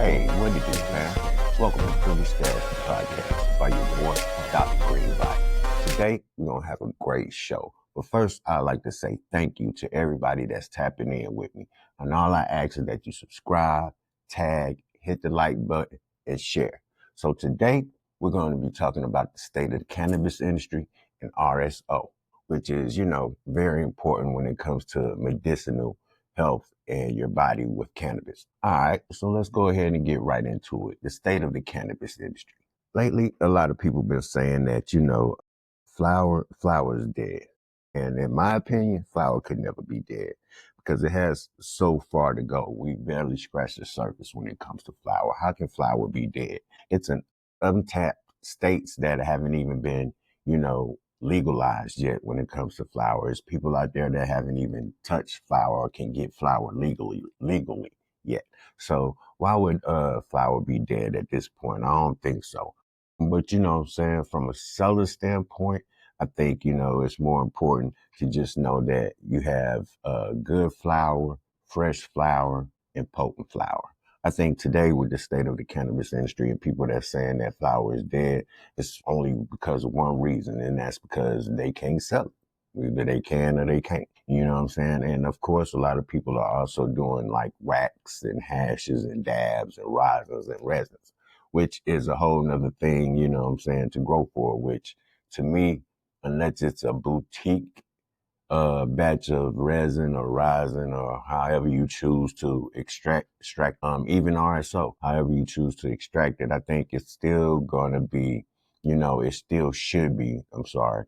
Hey, what it is, man? Welcome to PrivilegeStash.ThePodcast by your boy, DocGreenbody. Today, we're going to have a great show. But first, I'd like to say thank you to everybody that's tapping in with me. And all I ask is that you subscribe, tag, hit the like button, and share. So today, we're going to be talking about the state of the cannabis industry and RSO, which is, very important when it comes to medicinal health and your body with cannabis. All right, so let's go ahead and get right into it. The state of the cannabis industry. Lately, a lot of people been saying that, flower is dead. And in my opinion, flower could never be dead because it has so far to go. We barely scratched the surface when it comes to flower. How can flower be dead? It's an untapped states that haven't even been, legalized yet when it comes to flowers. People out there that haven't even touched flower or can get flower legally yet. So why would flower be dead at this point? I don't think so. But what I'm saying, from a seller standpoint, I think, it's more important to just know that you have good flower, fresh flower, and potent flower. I think today with the state of the cannabis industry and people that's saying that flower is dead, it's only because of one reason, and that's because they can't sell it. Either they can or they can't. You know what I'm saying? And of course, a lot of people are also doing like wax and hashes and dabs and risins and resins, which is a whole nother thing, to grow for, which to me, unless it's a boutique batch of resin or rosin or however you choose to extract even RSO, however you choose to extract it, I think it's still going to be, it still should be,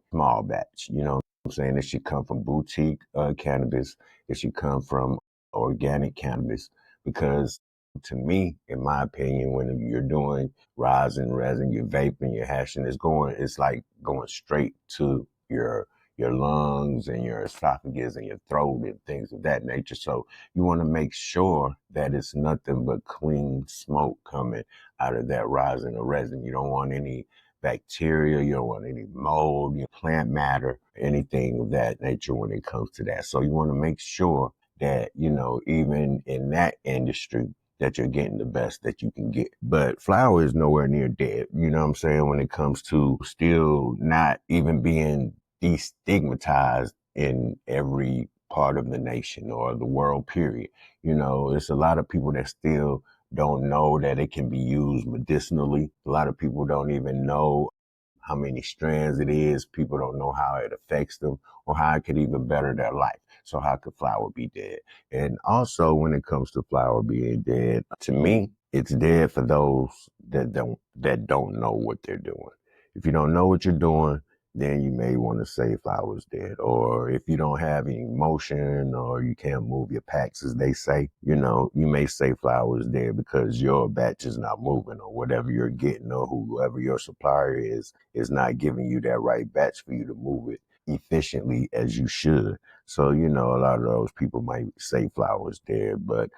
small batch. You know what I'm saying? It should come from boutique cannabis. It should come from organic cannabis because to me, in my opinion, when you're doing rosin, resin, you're vaping, you're hashing, it's like going straight to your lungs and your esophagus and your throat and things of that nature. So you want to make sure that it's nothing but clean smoke coming out of that rosin or resin. You don't want any bacteria, you don't want any mold, plant matter, anything of that nature when it comes to that. So you want to make sure that, even in that industry, that you're getting the best that you can get. But flower is nowhere near dead, you know what I'm saying, when it comes to still not even being destigmatized in every part of the nation or the world, period. It's a lot of people that still don't know that it can be used medicinally. A lot of people don't even know how many strands it is. People don't know how it affects them or how it could even better their life. So how could flower be dead? And also when it comes to flower being dead, to me, it's dead for those that don't know what they're doing. If you don't know what you're doing, then you may want to say flower's dead. Or if you don't have any motion or you can't move your packs, as they say, you may say flower's dead because your batch is not moving or whatever you're getting or whoever your supplier is not giving you that right batch for you to move it efficiently as you should. So, a lot of those people might say flower's dead, but,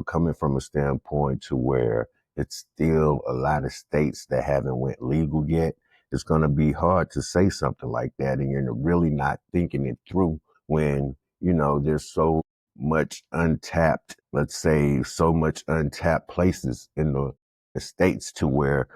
coming from a standpoint to where it's still a lot of states that haven't went legal yet, it's going to be hard to say something like that. And you're really not thinking it through when, there's so much untapped, let's say so much untapped places in the states to where,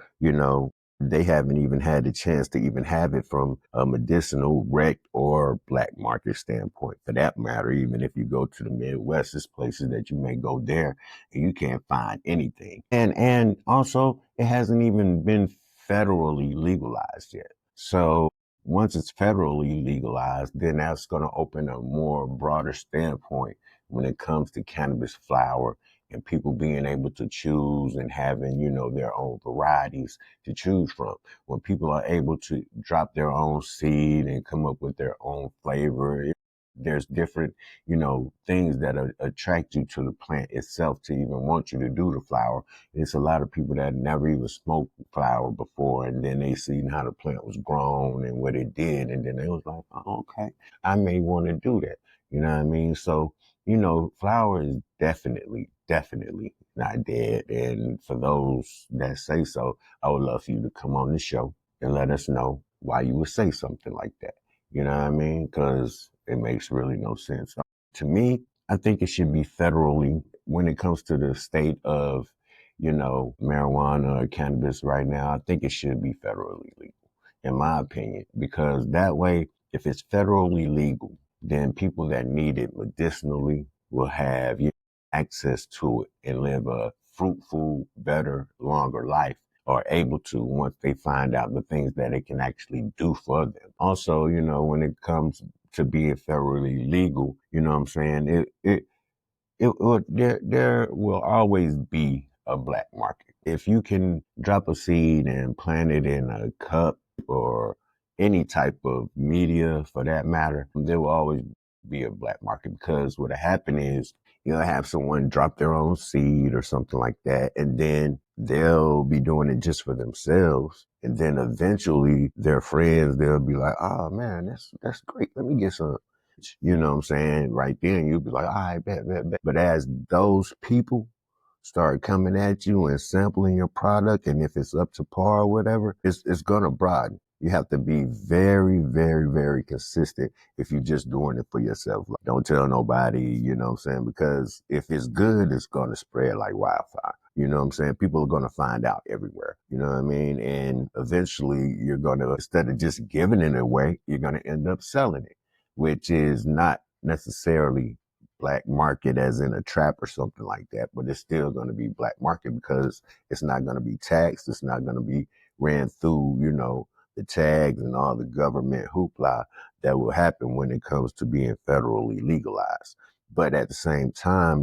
they haven't even had the chance to even have it from a medicinal, rec, or black market standpoint. For that matter, even if you go to the Midwest, there's places that you may go there and you can't find anything. And also, it hasn't even been federally legalized yet. So once it's federally legalized, then that's going to open a more broader standpoint when it comes to cannabis flower and people being able to choose and having, their own varieties to choose from. When people are able to drop their own seed and come up with their own flavor, there's different, things that attract you to the plant itself to even want you to do the flower. It's a lot of people that never even smoked flower before, and then they seen how the plant was grown and what it did, and then they was like, oh, okay, I may want to do that. You know what I mean? So, flower is definitely not dead. And for those that say so, I would love for you to come on the show and let us know why you would say something like that. You know what I mean? Because it makes really no sense. To me, I think it should be federally when it comes to the state of, marijuana or cannabis right now, I think it should be federally legal, in my opinion, because that way, if it's federally legal, then people that need it medicinally will have access to it and live a fruitful, better, longer life, or able to once they find out the things that it can actually do for them. Also, when it comes to being federally legal, you know what I'm saying? There will always be a black market. If you can drop a seed and plant it in a cup or any type of media for that matter, there will always be a black market, because what'll happen is you'll have someone drop their own seed or something like that, and then they'll be doing it just for themselves. And then eventually their friends, they'll be like, oh man, that's great. Let me get some. You know what I'm saying? Right then, you'll be like, all right, bet. But as those people start coming at you and sampling your product, and if it's up to par or whatever, it's going to broaden. You have to be very, very, very consistent if you're just doing it for yourself. Like, don't tell nobody, you know what I'm saying? Because if it's good, it's going to spread like wildfire. You know what I'm saying? People are going to find out everywhere. You know what I mean? And eventually you're going to, instead of just giving it away, you're going to end up selling it, which is not necessarily black market as in a trap or something like that, but it's still going to be black market because it's not going to be taxed. It's not going to be ran through, the tags and all the government hoopla that will happen when it comes to being federally legalized. But at the same time,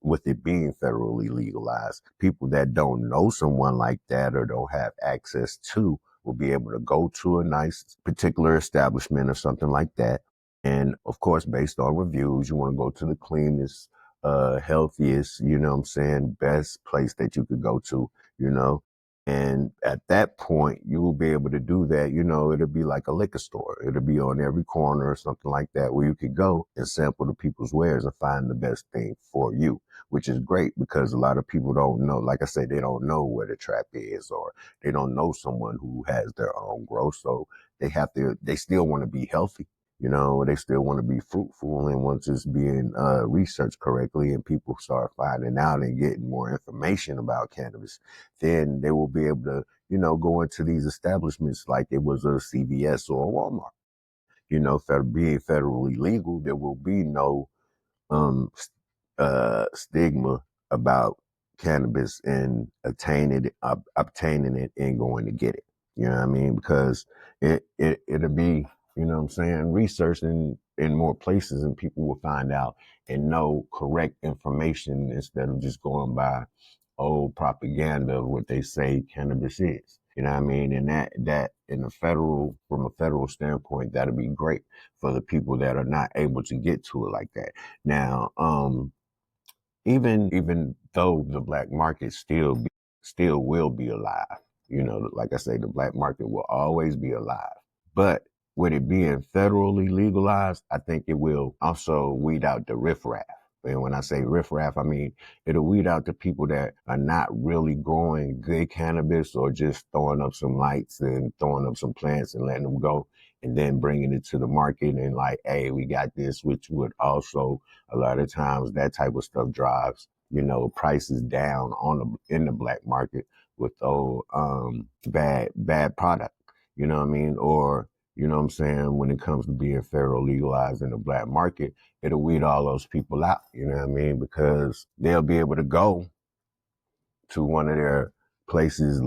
with it being federally legalized, people that don't know someone like that or don't have access to will be able to go to a nice particular establishment or something like that. And of course, based on reviews, you want to go to the cleanest, healthiest, best place that you could go to, you know. And at that point, you will be able to do that. It'll be like a liquor store. It'll be on every corner or something like that where you could go and sample the people's wares and find the best thing for you, which is great because a lot of people don't know. Like I said, they don't know where the trap is, or they don't know someone who has their own growth. So they still want to be healthy. They still want to be fruitful. And once it's being researched correctly and people start finding out and getting more information about cannabis, then they will be able to, go into these establishments like it was a CVS or a Walmart. Being federally legal, there will be no um, stigma about cannabis and obtaining it and going to get it. You know what I mean? Because it'll be, what I'm saying, researched in more places, and people will find out and know correct information instead of just going by old propaganda of what they say cannabis is. You know what I mean? And that from a federal standpoint, that'll be great for the people that are not able to get to it like that. Now, even though the black market still will be alive, like I say, the black market will always be alive. But with it being federally legalized, I think it will also weed out the riffraff. And when I say riffraff, I mean it'll weed out the people that are not really growing good cannabis or just throwing up some lights and throwing up some plants and letting them go, and then bringing it to the market and like, hey, we got this, which would also a lot of times that type of stuff drives, prices down in the black market with old bad product. You know what I mean? Or, what I'm saying, when it comes to being federal legalized in the black market, it'll weed all those people out, you know what I mean? Because they'll be able to go to one of their places,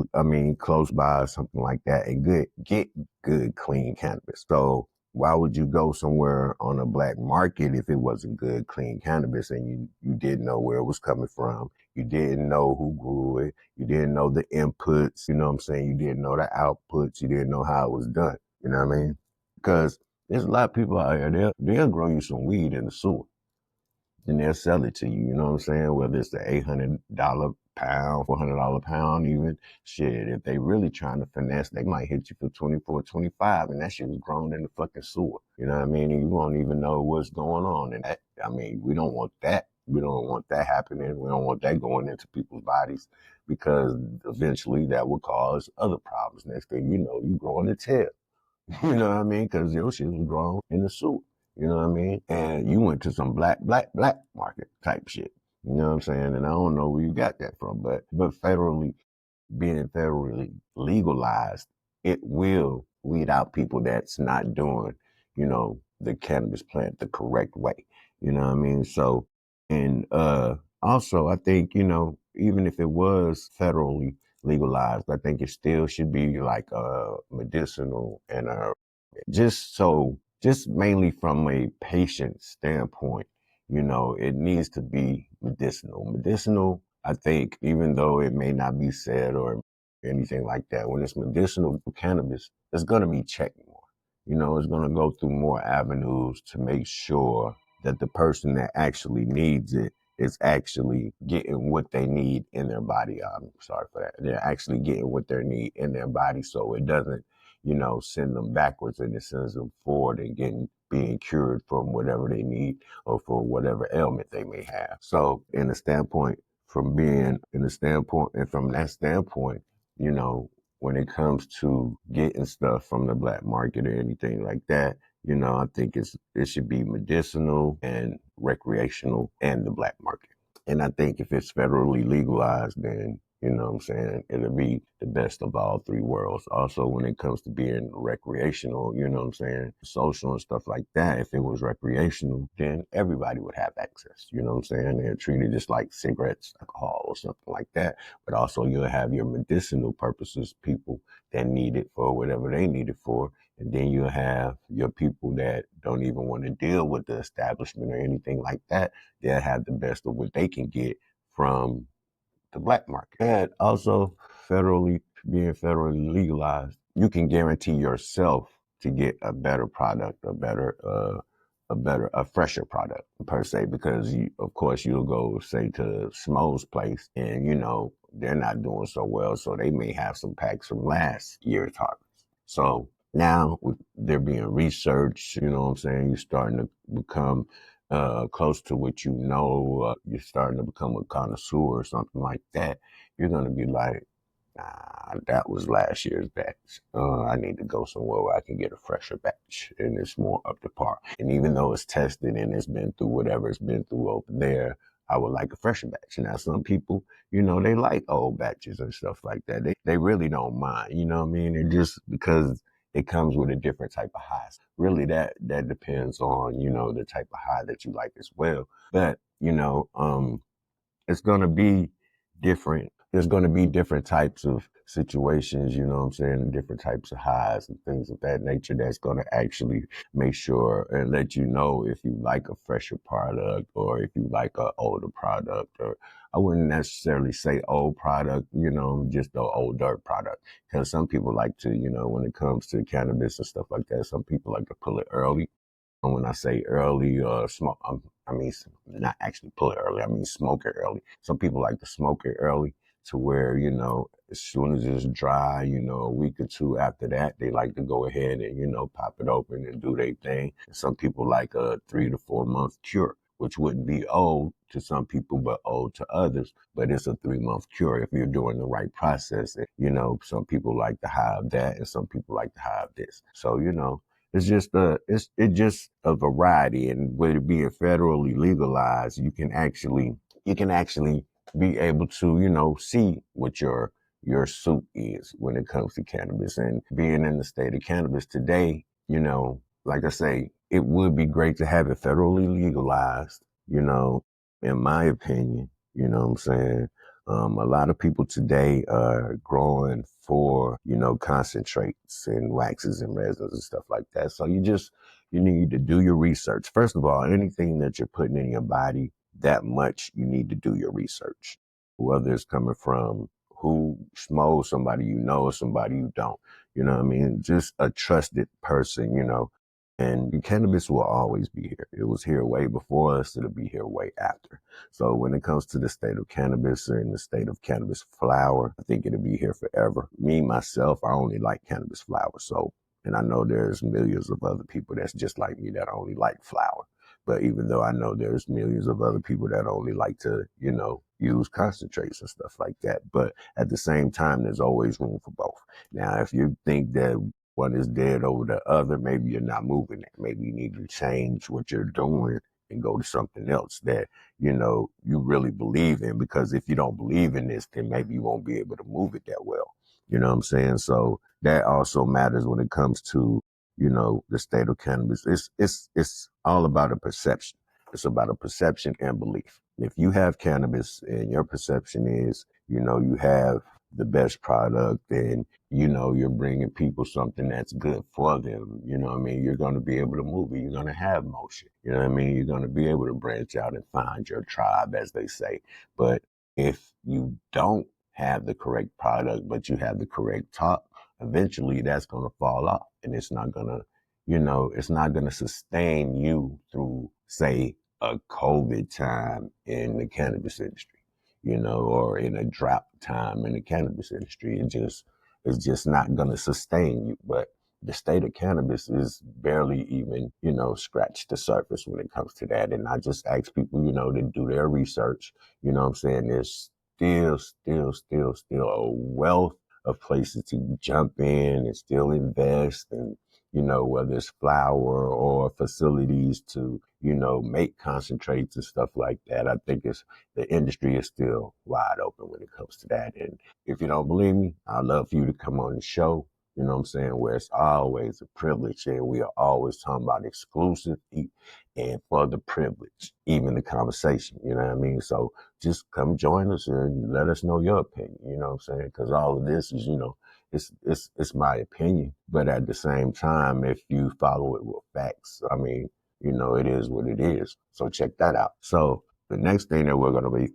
close by or something like that, and get good, clean cannabis. So why would you go somewhere on a black market if it wasn't good, clean cannabis and you didn't know where it was coming from? You didn't know who grew it. You didn't know the inputs, you know what I'm saying? You didn't know the outputs. You didn't know how it was done, you know what I mean? Because there's a lot of people out here, they'll grow you some weed in the sewer, and they'll sell it to you, you know what I'm saying? Whether it's the $800 pound, $400 pound even. Shit, if they really trying to finesse, they might hit you for 24, 25, and that shit was grown in the fucking sewer. You know what I mean? And you won't even know what's going on. And that, we don't want that. We don't want that happening. We don't want that going into people's bodies, because eventually that will cause other problems. Next thing you know, you growing a tail. You know what I mean? Because your shit was grown in the sewer. You know what I mean? And you went to some black market type shit. You know what I'm saying? And I don't know where you got that from, but being federally legalized, it will weed out people that's not doing, the cannabis plant the correct way. You know what I mean? So, and also, I think, even if it was federally legalized, I think it still should be like medicinal and just mainly from a patient standpoint, it needs to be medicinal. Medicinal, I think, even though it may not be said or anything like that, when it's medicinal cannabis, it's going to be checked more. It's going to go through more avenues to make sure that the person that actually needs it is actually getting what they need in their body. I'm sorry for that. They're actually getting what they need in their body, so it doesn't send them backwards, and it sends them forward and being cured from whatever they need or for whatever ailment they may have. So from that standpoint, you know, when it comes to getting stuff from the black market or anything like that, I think it should be medicinal and recreational and the black market. And I think if it's federally legalized, then, what I'm saying, it'll be the best of all three worlds. Also, when it comes to being recreational, what I'm saying, social and stuff like that, if it was recreational, then everybody would have access. You know what I'm saying? They're treated just like cigarettes, alcohol, or something like that. But also, you'll have your medicinal purposes, people that need it for whatever they need it for. And then you'll have your people that don't even want to deal with the establishment or anything like that. They'll have the best of what they can get from the black market. And also, being federally legalized, you can guarantee yourself to get a better product, a fresher product per se, because of course, you'll go say to Smo's place, and they're not doing so well, so they may have some packs from last year's harvest. So now with there being research, what I'm saying, you're starting to become close to what you're starting to become a connoisseur or something like that. You're going to be like, nah, that was last year's batch. I need to go somewhere where I can get a fresher batch and it's more up to par. And even though it's tested and it's been through whatever it's been through over there, I would like a fresher batch. Now, some people, they like old batches and stuff like that. They really don't mind, you know what I mean? And just because it comes with a different type of high. Really, that depends on, the type of high that you like as well. But, it's going to be different. There's going to be different types of situations, what I'm saying, different types of highs and things of that nature that's going to actually make sure and let you know if you like a fresher product or if you like an older product. Or I wouldn't necessarily say old product, just the old dirt product. Because some people like to, when it comes to cannabis and stuff like that, some people like to pull it early. And when I say early, smoke, I mean, not actually pull it early. I mean, smoke it early. Some people like to smoke it early to where, as soon as it's dry, a week or two after that, they like to go ahead and, pop it open and do their thing. And some people like a 3 to 4 month cure, which wouldn't be old to some people, but old to others. But it's a 3 month cure if you're doing the right process. And, some people like to have that and some people like to have this. So, it's just a variety, and with it being federally legalized, you can actually be able to see what your suit is when it comes to cannabis. And being in the state of cannabis today, like I say, it would be great to have it federally legalized. In my opinion, what I'm saying. A lot of people today are growing for, concentrates and waxes and resins and stuff like that. So you need to do your research. First of all, anything that you're putting in your body that much, you need to do your research. Whether it's coming from who smokes, somebody or somebody you don't. You know what I mean? Just a trusted person, and cannabis will always be here. It was here way before us. It'll be here way after. So when it comes to the state of cannabis and the state of cannabis flower, I think it'll be here forever. Me, myself, I only like cannabis flower. So, and I know there's millions of other people that's just like me that only like flower. But even though I know there's millions of other people that only like to, use concentrates and stuff like that. But at the same time, there's always room for both. Now, if you think that one is dead over the other, maybe you're not moving it. Maybe you need to change what you're doing and go to something else that, you know, you really believe in. Because if you don't believe in this, then maybe you won't be able to move it that well. You know what I'm saying? So that also matters when it comes to, you know, the state of cannabis. It's all about a perception. It's about a perception and belief. If you have cannabis and your perception is, you know, you have the best product and, you know, you're bringing people something that's good for them, you know what I mean? You're going to be able to move it. You're going to have motion. You know what I mean? You're going to be able to branch out and find your tribe, as they say. But if you don't have the correct product, but you have the correct talk, eventually that's going to fall off, and it's not going to, you know, it's not going to sustain you through, say, a COVID time in the cannabis industry, you know, or in a drought time in the cannabis industry. It's just not going to sustain you. But the state of cannabis is barely even, you know, scratch the surface when it comes to that. And I just ask people, you know, to do their research. You know what I'm saying? There's still a wealth of places to jump in and still invest, and, you know, whether it's flower or facilities to, you know, make concentrates and stuff like that. I think the industry is still wide open when it comes to that. And if you don't believe me, I'd love for you to come on the show, you know what I'm saying, where it's always a privilege, and we are always talking about exclusive and for the privilege, even the conversation, you know what I mean? So just come join us and let us know your opinion, you know what I'm saying? Because all of this is, you know, it's my opinion, but at the same time, if you follow it with facts, I mean, you know, it is what it is. So check that out. So the next thing that we're going to be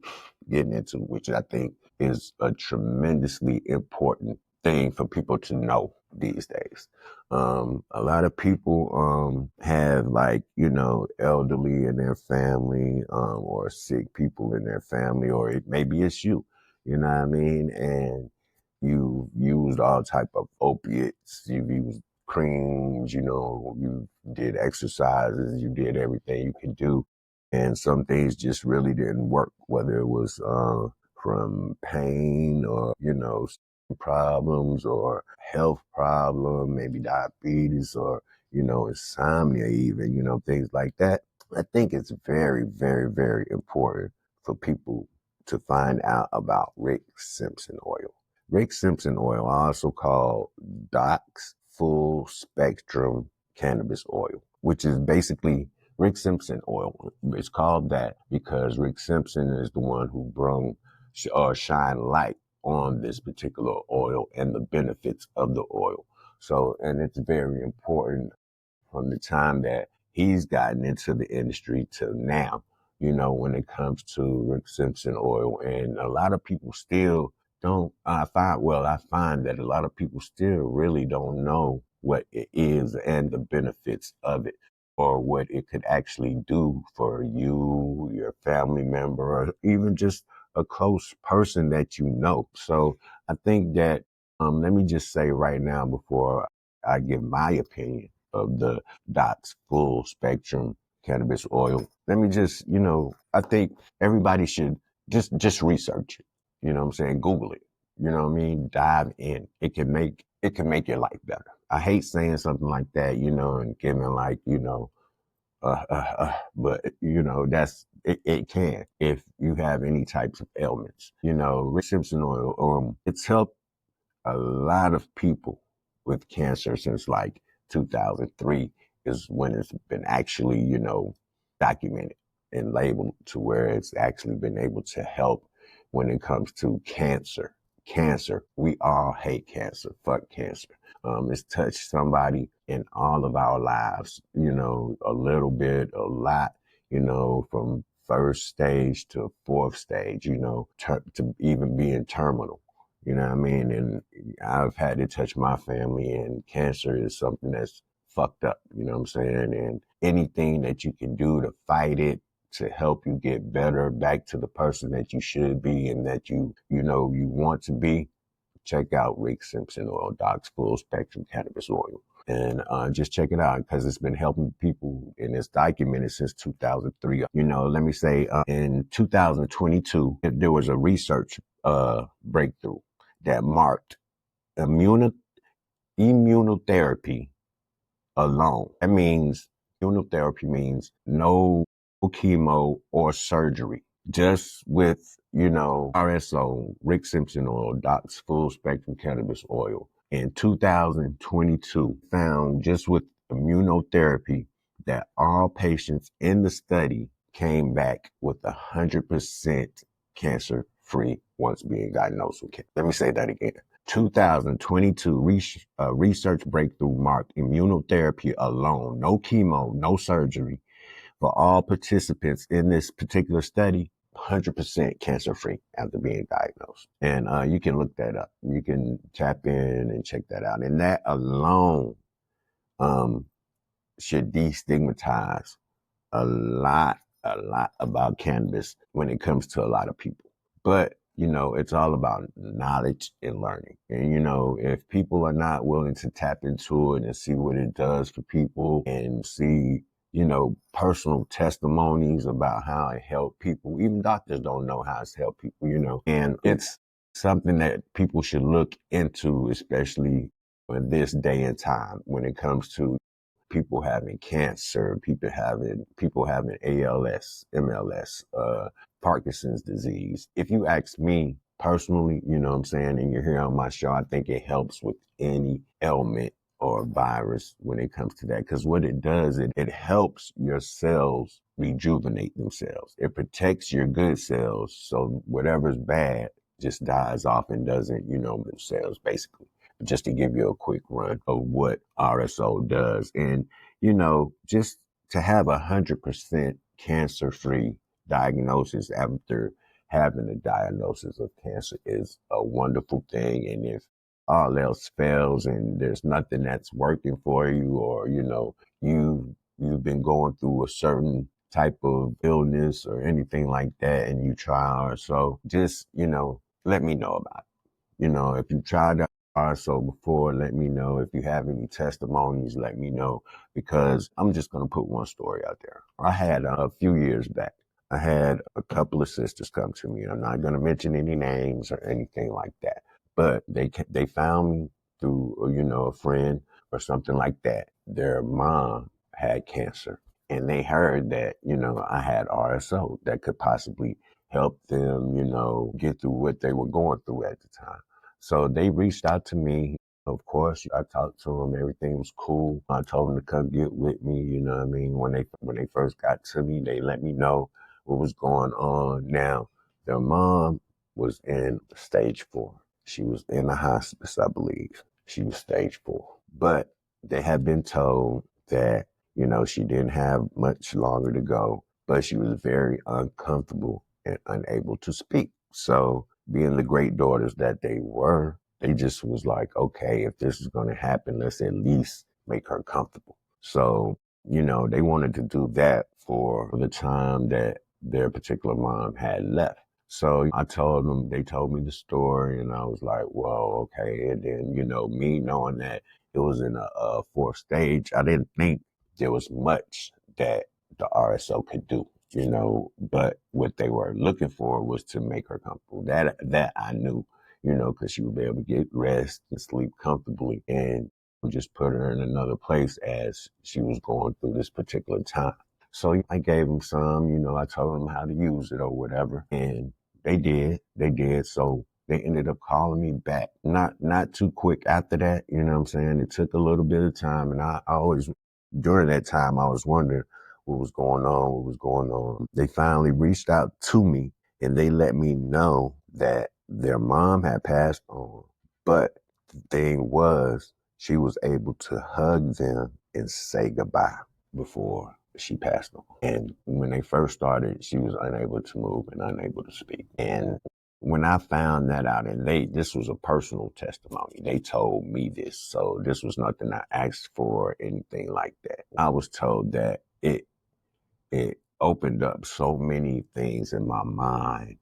getting into, which I think is a tremendously important thing for people to know these days. A lot of people have, like, you know, elderly in their family, or sick people in their family, or maybe it's you know what I mean? And you've used all type of opiates, you've used creams, you know, you did exercises, you did everything you could do. And some things just really didn't work, whether it was from pain or, you know, problems or health problem, maybe diabetes or, you know, insomnia even, you know, things like that. I think it's very, very, very important for people to find out about Rick Simpson Oil. Rick Simpson Oil, also called Doc's Full Spectrum Cannabis Oil, which is basically Rick Simpson Oil. It's called that because Rick Simpson is the one who brung or shine light on this particular oil and the benefits of the oil. So, and it's very important from the time that he's gotten into the industry to now, you know, when it comes to Rick Simpson Oil. And a lot of people still don't, I find that a lot of people still really don't know what it is and the benefits of it, or what it could actually do for you, your family member, or even just a close person that you know. So I think that, let me just say right now before I give my opinion of the Doc's Full Spectrum Cannabis Oil. Let me just, you know, I think everybody should just research it. You know what I'm saying? Google it. You know what I mean? Dive in. It can make your life better. I hate saying something like that, you know, and giving, like, you know, but you know, it can if you have any types of ailments. You know, Rick Simpson Oil, it's helped a lot of people with cancer since like 2003 is when it's been actually, you know, documented and labeled to where it's actually been able to help when it comes to cancer. Cancer, we all hate cancer. Fuck cancer. It's touched somebody in all of our lives, you know, a little bit, a lot, you know, from first stage to fourth stage, you know, to even being terminal. You know what I mean? And I've had it touch my family, and cancer is something that's fucked up. You know what I'm saying? And anything that you can do to fight it, to help you get better back to the person that you should be and that you know, you want to be, check out Rick Simpson Oil, Doc's Full Spectrum Cannabis Oil. And just check it out because it's been helping people, and it's documented since 2003. You know, let me say in 2022, there was a research breakthrough that marked immunotherapy alone. That means immunotherapy means no chemo or surgery. Just with, RSO, Rick Simpson Oil, Doc's full spectrum cannabis oil. In 2022, found just with immunotherapy that all patients in the study came back with 100% cancer free once being diagnosed with cancer. Let me say that again. 2022 research breakthrough marked immunotherapy alone, no chemo, no surgery, for all participants in this particular study, 100% cancer free after being diagnosed. And you can look that up. You can tap in and check that out. And that alone should destigmatize a lot about cannabis when it comes to a lot of people. But, it's all about knowledge and learning. And, if people are not willing to tap into it and see what it does for people and see, personal testimonies about how it helped people, even doctors don't know how it's helped people, and it's something that people should look into, especially in this day and time when it comes to people having cancer, people having ALS, MLS, Parkinson's disease. If you ask me personally, you know what I'm saying, and you're here on my show, I think it helps with any ailment or virus when it comes to that. Because what it does, it helps your cells rejuvenate themselves. It protects your good cells. So whatever's bad just dies off and doesn't, themselves basically. Just to give you a quick run of what RSO does. And, just to have 100% cancer-free diagnosis after having a diagnosis of cancer is a wonderful thing. And if all else fails and there's nothing that's working for you, or, you've been going through a certain type of illness or anything like that, and you try or so, just, let me know about it. If you tried RSO before, let me know. If you have any testimonies, let me know, because I'm just going to put one story out there. I had a few years back, I had a couple of sisters come to me. I'm not going to mention any names or anything like that, but they found me through, a friend or something like that. Their mom had cancer, and they heard that, I had RSO that could possibly help them, get through what they were going through at the time. So they reached out to me. Of course, I talked to them. Everything was cool. I told them to come get with me. You know what I mean? When they first got to me, they let me know what was going on. Now, their mom was in stage 4. She was in the hospice, I believe. She was stage 4. But they had been told that, she didn't have much longer to go, but she was very uncomfortable and unable to speak. So, being the great daughters that they were, they just was like, okay, if this is going to happen, let's at least make her comfortable. So, they wanted to do that for the time that their particular mom had left. So I told them, they told me the story, and I was like, well, okay. And then, me knowing that it was in a 4th stage, I didn't think there was much that the RSO could do. But what they were looking for was to make her comfortable. That I knew, because she would be able to get rest and sleep comfortably, and just put her in another place as she was going through this particular time. So I gave them some, I told them how to use it or whatever, and they did. So they ended up calling me back. Not too quick after that, you know what I'm saying? It took a little bit of time, and I always, during that time, I was wondering what was going on. They finally reached out to me, and they let me know that their mom had passed on. But the thing was, she was able to hug them and say goodbye before she passed on. And when they first started, she was unable to move and unable to speak. And when I found that out, and this was a personal testimony, they told me this. So this was nothing I asked for, anything like that. I was told that it opened up so many things in my mind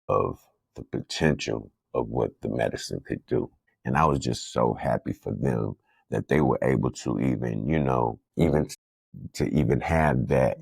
of the potential of what the medicine could do. And I was just so happy for them that they were able to even have that,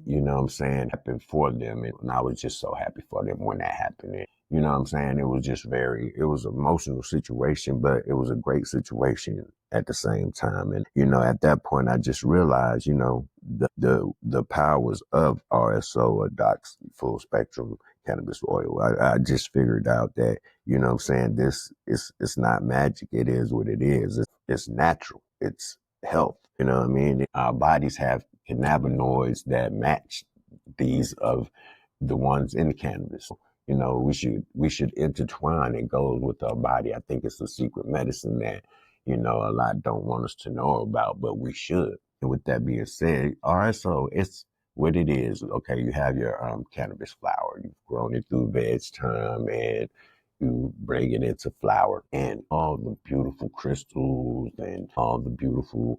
happen for them. And I was just so happy for them when that happened. You know what I'm saying? It was just it was an emotional situation, but it was a great situation at the same time. And, at that point, I just realized, the powers of RSO, or Doc's full spectrum cannabis oil. I just figured out that, what I'm saying, this is, it's not magic. It is what it is. It's natural. It's health. You know what I mean? Our bodies have cannabinoids that match these of the ones in cannabis. We should intertwine. It goes with our body. I think it's a secret medicine that, a lot don't want us to know about, but we should. And with that being said, RSO, it's what it is. Okay, you have your cannabis flower. You've grown it through veg time, and you bring it into flower, and all the beautiful crystals and all the beautiful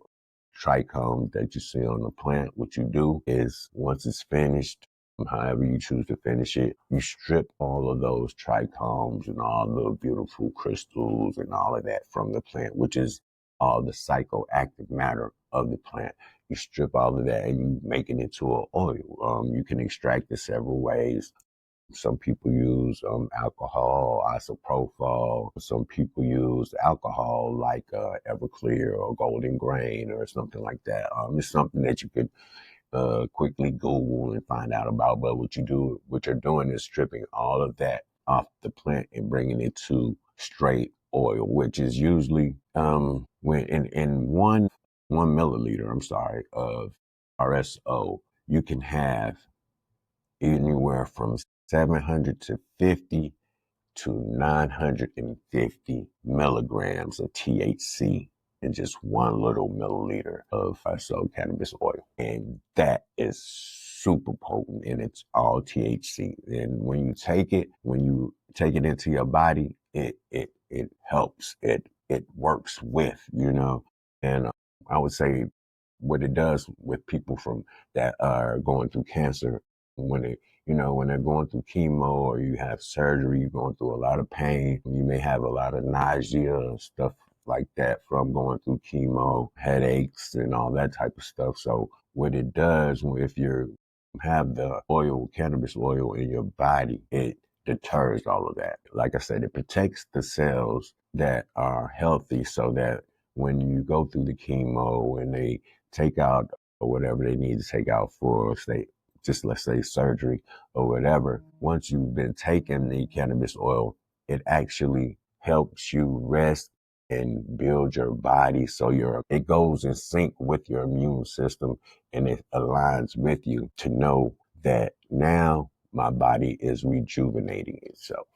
trichomes that you see on the plant. What you do is, once it's finished, however you choose to finish it, you strip all of those trichomes and all the beautiful crystals and all of that from the plant, which is all the psychoactive matter of the plant. You strip all of that and you make it into an oil. You can extract it several ways. Some people use alcohol, isopropyl. Some people use alcohol like Everclear or Golden Grain or something like that. It's something that you could quickly Google and find out about. But what you're doing is stripping all of that off the plant and bringing it to straight oil, which is usually when in one milliliter, of RSO, you can have anywhere from 750 to 950 milligrams of THC in just one little milliliter of RSO cannabis oil. And that is super potent, and it's all THC. And when you take it into your body, it helps. It works with, and I would say what it does with people from that are going through cancer, when when they're going through chemo or you have surgery, you're going through a lot of pain. You may have a lot of nausea and stuff like that from going through chemo, headaches and all that type of stuff. So what it does, if you have the cannabis oil in your body, it deters all of that. Like I said, it protects the cells that are healthy, so that when you go through the chemo and they take out or whatever they need to take out for, say, just let's say surgery or whatever, once you've been taking the cannabis oil, it actually helps you rest and build your body, so it goes in sync with your immune system, and it aligns with you to know that now my body is rejuvenating itself,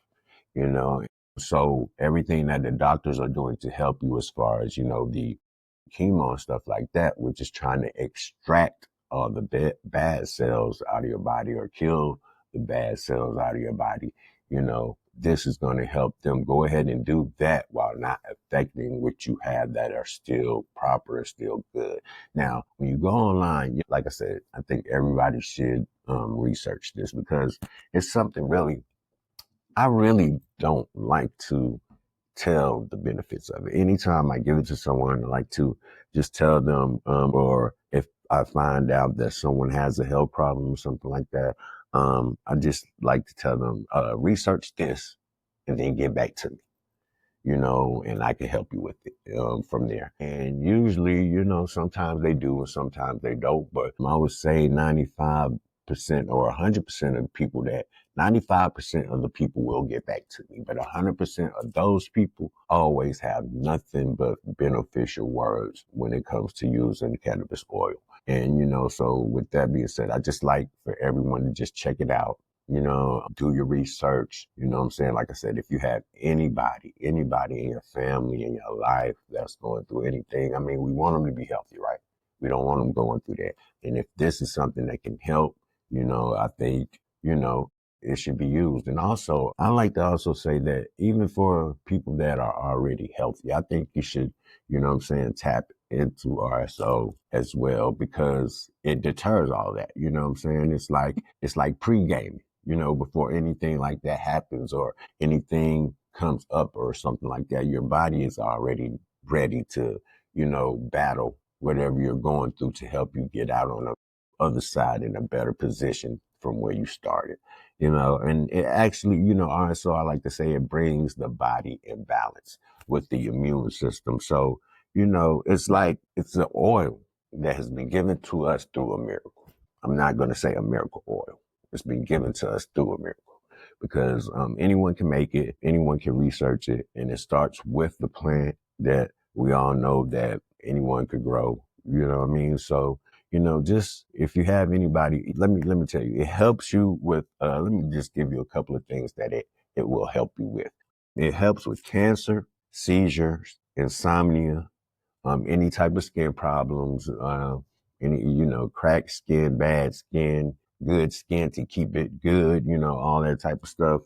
you know. So everything that the doctors are doing to help you, as far as, the chemo and stuff like that, we're just trying to extract all the bad cells out of your body, or kill the bad cells out of your body. This is going to help them go ahead and do that while not affecting what you have that are still proper, still good. Now, when you go online, like I said, I think everybody should research this, because it's something I really don't like to tell the benefits of it. Anytime I give it to someone, I like to just tell them, or if I find out that someone has a health problem or something like that, I just like to tell them, research this and then get back to me, and I can help you with it from there. And usually, sometimes they do and sometimes they don't, but I would say 95% or 100% of the people 95% of the people will get back to me, but 100% of those people always have nothing but beneficial words when it comes to using cannabis oil. And, so with that being said, I just like for everyone to just check it out, do your research. You know what I'm saying? Like I said, if you have anybody in your family, in your life that's going through anything, I mean, we want them to be healthy, right? We don't want them going through that. And if this is something that can help, I think, it should be used. And also, I like to also say that even for people that are already healthy, I think you should, tap into RSO as well, because it deters all that. You know what I'm saying? It's like pre-gaming, before anything like that happens or anything comes up or something like that. Your body is already ready to, battle whatever you're going through, to help you get out on the other side in a better position from where you started. And it actually, also I like to say it brings the body in balance with the immune system. So, it's like it's an oil that has been given to us through a miracle. I'm not going to say a miracle oil. It's been given to us through a miracle because anyone can make it, anyone can research it, and it starts with the plant that we all know that anyone could grow. You know what I mean? So, just if you have anybody, let me tell you, it helps you with. Let me just give you a couple of things that it will help you with. It helps with cancer, seizures, insomnia, any type of skin problems, any, cracked skin, bad skin, good skin to keep it good, all that type of stuff.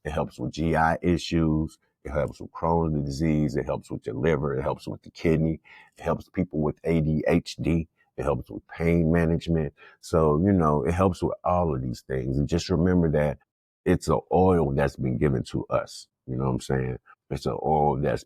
It helps with GI issues. It helps with Crohn's disease. It helps with your liver. It helps with the kidney. It helps people with ADHD. It helps with pain management. So, it helps with all of these things. And just remember that it's an oil that's been given to us. You know what I'm saying? It's an oil that's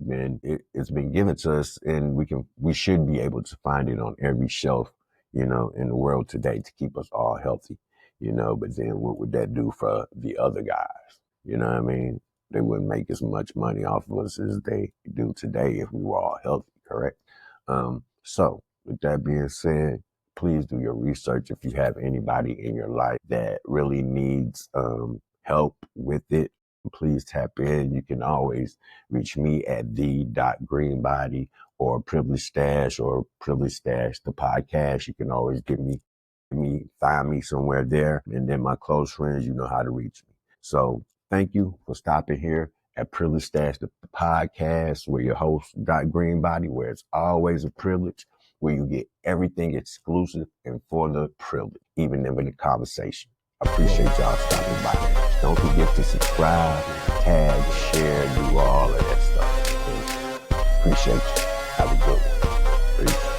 it's been given to us, and we should be able to find it on every shelf, in the world today to keep us all healthy, but then what would that do for the other guys? You know what I mean? They wouldn't make as much money off of us as they do today if we were all healthy, correct? So with that being said, please do your research. If you have anybody in your life that really needs help with it, please tap in. You can always reach me at the.greenbody or Privilege Stash or Privilege Stash, the podcast. You can always find me somewhere there. And then my close friends, you know how to reach me. So thank you for stopping here at Privilege Stash, the podcast, where your host, DocGreenbody, where it's always a privilege, where you get everything exclusive and for the privilege, even in the conversation. I appreciate y'all stopping by. Don't forget to subscribe, tag, share, do all of that stuff. Appreciate you. Have a good one. Peace.